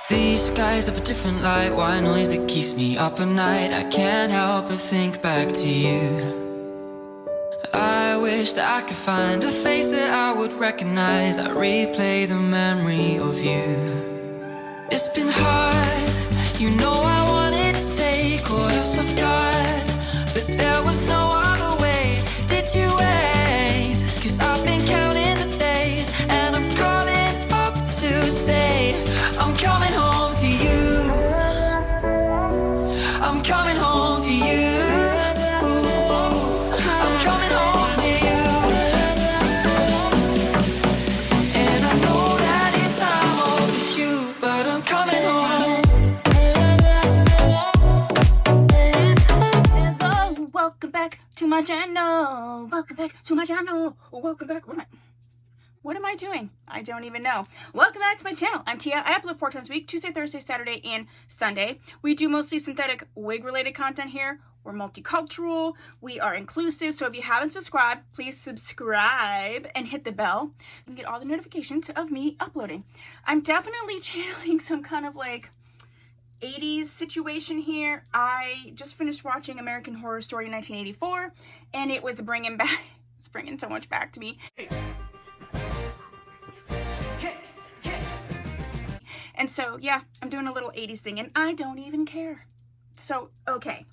These skies have a different light, white noise that keeps me up at night. I can't help but think back to you. I wish that I could find a face that I would recognize. I replay the memory of you. It's been hard, you know I wanted to stay, caught us off guard, but there was no other way. Did you wait? 'Cause I've been counting the days, and I'm calling up to say I'm coming home to you. I'm coming home to you. I'm coming home to you. And I know that it's time overdue, but I'm coming home. Hello, welcome back to my channel. Welcome back to my channel. Welcome back. What am I doing? I don't even know. Welcome back to my channel. I'm Tia. I upload 4 times a week, Tuesday, Thursday, Saturday, and Sunday. We do mostly synthetic wig-related content here. We're multicultural. We are inclusive. So if you haven't subscribed, please subscribe and hit the bell and get all the notifications of me uploading. I'm definitely channeling some kind of like 80s situation here. I just finished watching American Horror Story 1984, and it was bringing so much back to me. And so, yeah, I'm doing a little 80s thing, and I don't even care. So, okay.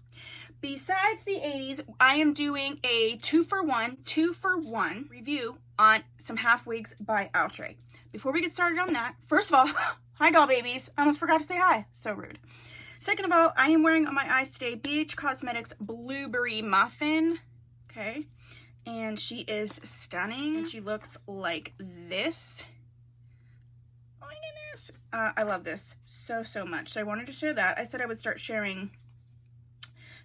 Besides the 80s, I am doing a 2-for-1 review on some half wigs by Outre. Before we get started on that, first of all, hi doll babies. I almost forgot to say hi. So rude. Second of all, I am wearing on my eyes today BH Cosmetics Blueberry Muffin. Okay. And she is stunning. And she looks like this. Oh my goodness. I love this so much. So I wanted to share that. I said I would start sharing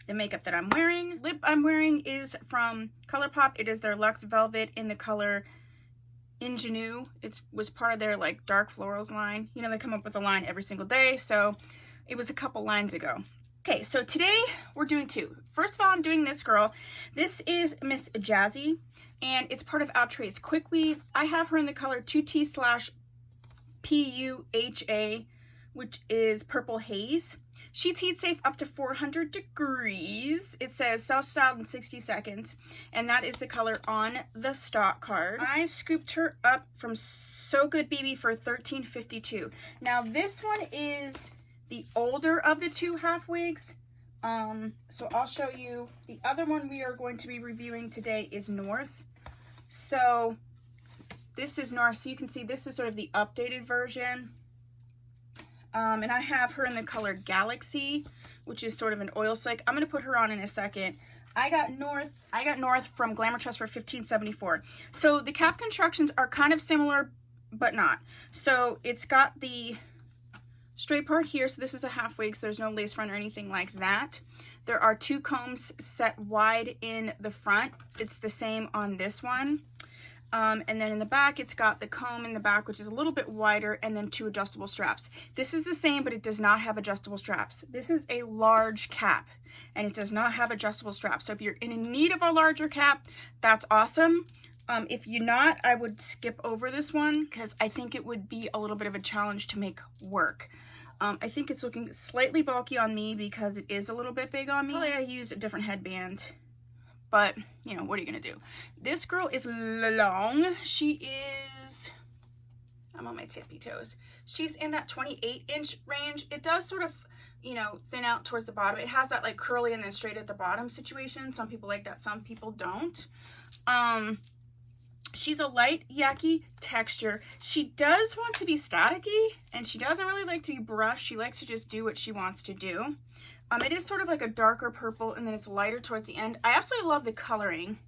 the makeup that I'm wearing. Lip I'm wearing is from ColourPop. It is their Luxe Velvet in the color Ingenue. It was part of their like dark florals line. You know, they come up with a line every single day. So it was a couple lines ago. Okay, so today we're doing two. First of all, I'm doing this girl. This is Miss Jazzy, and it's part of Outre's Quick Weave. I have her in the color 2T/PUHA, which is Purple Haze. She's heat safe up to 400 degrees. It says self-styled in 60 seconds, and that is the color on the stock card. I scooped her up from So Good BB for $13.52. Now this one is the older of the two half wigs. So I'll show you. The other one we are going to be reviewing today is North. So this is North. So you can see this is sort of the updated version. And I have her in the color Galaxy, which is sort of an oil slick. I'm going to put her on in a second. I got North from Glamour Trust for $15.74. So the cap constructions are kind of similar, but not. So it's got the straight part here. So this is a half wig, so there's no lace front or anything like that. There are two combs set wide in the front. It's the same on this one. And then in the back, it's got the comb in the back, which is a little bit wider, and then two adjustable straps. This is the same, but it does not have adjustable straps. This is a large cap, and it does not have adjustable straps. So if you're in need of a larger cap, that's awesome. If you're not, I would skip over this one because I think it would be a little bit of a challenge to make work. I think it's looking slightly bulky on me because it is a little bit big on me. Probably I use a different headband. But, you know, what are you going to do? This girl is long. She is, I'm on my tippy toes. She's in that 28-inch range. It does sort of, you know, thin out towards the bottom. It has that like curly and then straight at the bottom situation. Some people like that, some people don't. She's a light yucky texture. She does want to be staticky, and she doesn't really like to be brushed. She likes to just do what she wants to do. It is sort of like a darker purple, and then it's lighter towards the end. I absolutely love the coloring.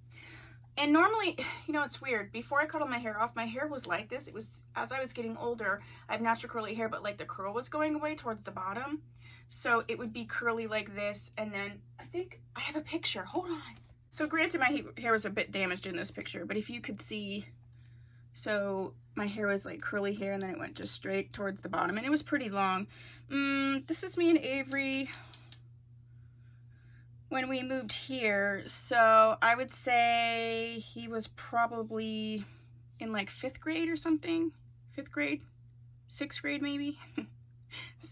And normally, you know, it's weird. Before I cut all my hair off, my hair was like this. It was, as I was getting older, I have natural curly hair, but like the curl was going away towards the bottom. So it would be curly like this, and then I think I have a picture. Hold on. So granted, my hair was a bit damaged in this picture, but if you could see, so my hair was like curly hair, and then it went just straight towards the bottom, and it was pretty long. This is me and Avery when we moved here. So I would say he was probably in like 5th grade or something. 5th grade, 6th grade maybe.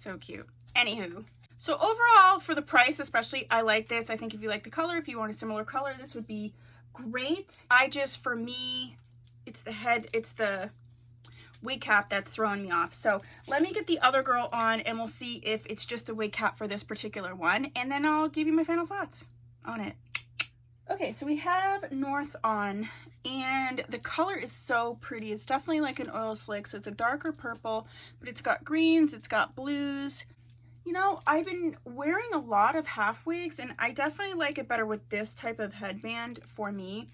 So cute. Anywho, so overall, for the price especially, I like this. I think if you like the color, if you want a similar color, this would be great. For me, it's the wig cap that's throwing me off. So let me get the other girl on and we'll see if it's just the wig cap for this particular one, and then I'll give you my final thoughts on it. Okay, so we have North on, and the color is so pretty. It's definitely like an oil slick, so it's a darker purple, but it's got greens, it's got blues. You know, I've been wearing a lot of half wigs, and I definitely like it better with this type of headband for me.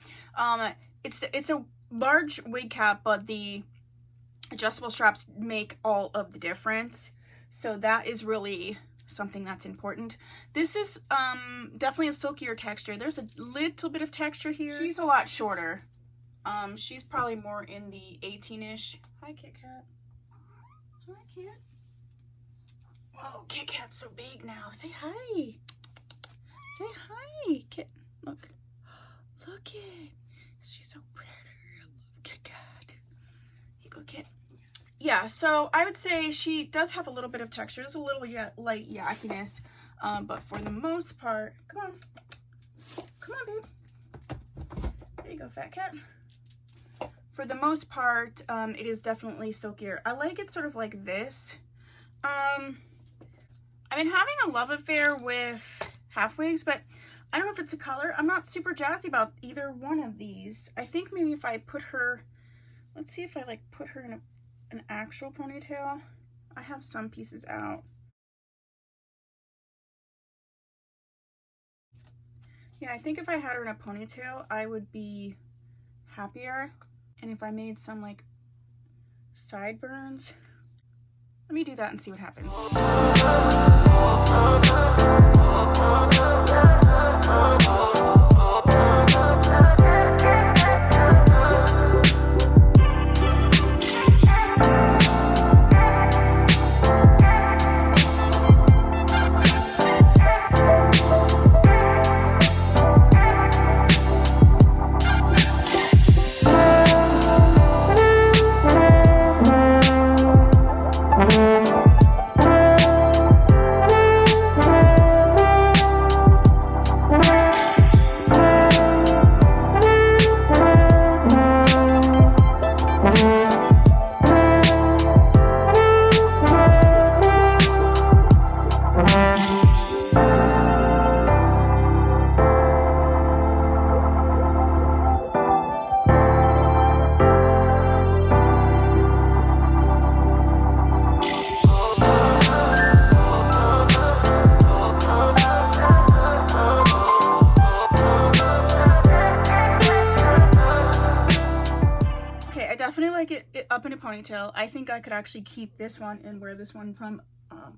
It's a large wig cap, but the adjustable straps make all of the difference. So that is really something that's important. This is definitely a silkier texture. There's a little bit of texture here. She's a lot shorter. She's probably more in the 18-ish. Hi, Kit Kat. Hi, Kit. Whoa, Kit Kat's so big now. Say hi. Say hi, Kit. Look. Look it. She's so pretty. I love Kit Kat. Here you go, Kit. Yeah, so I would say she does have a little bit of texture. There's a little light yuckiness, but for the most part, come on, babe. There you go, fat cat. For the most part, it is definitely silkier. I like it sort of like this. I've been having a love affair with half wigs, but I don't know if it's a color. I'm not super jazzy about either one of these. I think maybe if I put her, let's see if I like put her in an actual ponytail. I have some pieces out. Yeah, I think if I had her in a ponytail, I would be happier. And if I made some like sideburns, let me do that and see what happens. Like it up in a ponytail. I think I could actually keep this one and wear this one from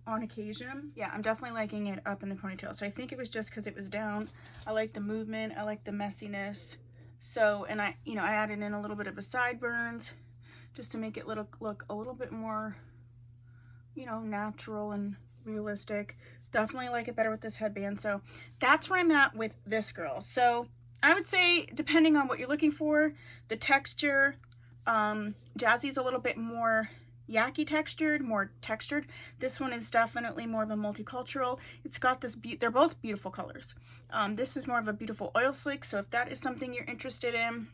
on occasion. Yeah, I'm definitely liking it up in the ponytail. So I think it was just because it was down. I like the movement. I like the messiness. So, and I added in a little bit of a sideburns just to make it look a little bit more, natural and realistic. Definitely like it better with this headband. So that's where I'm at with this girl. So I would say, depending on what you're looking for, the texture, Jazzy's a little bit more yaki textured, more textured. This one is definitely more of a multicultural. It's got this, they're both beautiful colors. This is more of a beautiful oil slick, so if that is something you're interested in.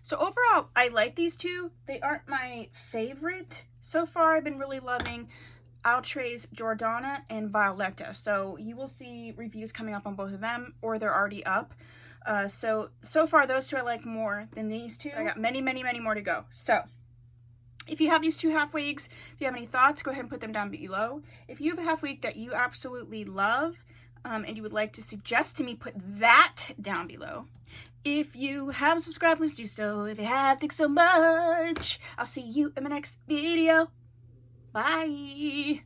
So overall, I like these two. They aren't my favorite so far. I've been really loving Outre's Jordana and Violetta. So you will see reviews coming up on both of them, or they're already up. So far those two I like more than these two. I got many more to go. So if you have these two half wigs, if you have any thoughts, go ahead and put them down below. If you have a half wig that you absolutely love, and you would like to suggest to me, put that down below. If you haven't subscribed, please do so. If you have, thanks so much. I'll see you in my next video. Bye.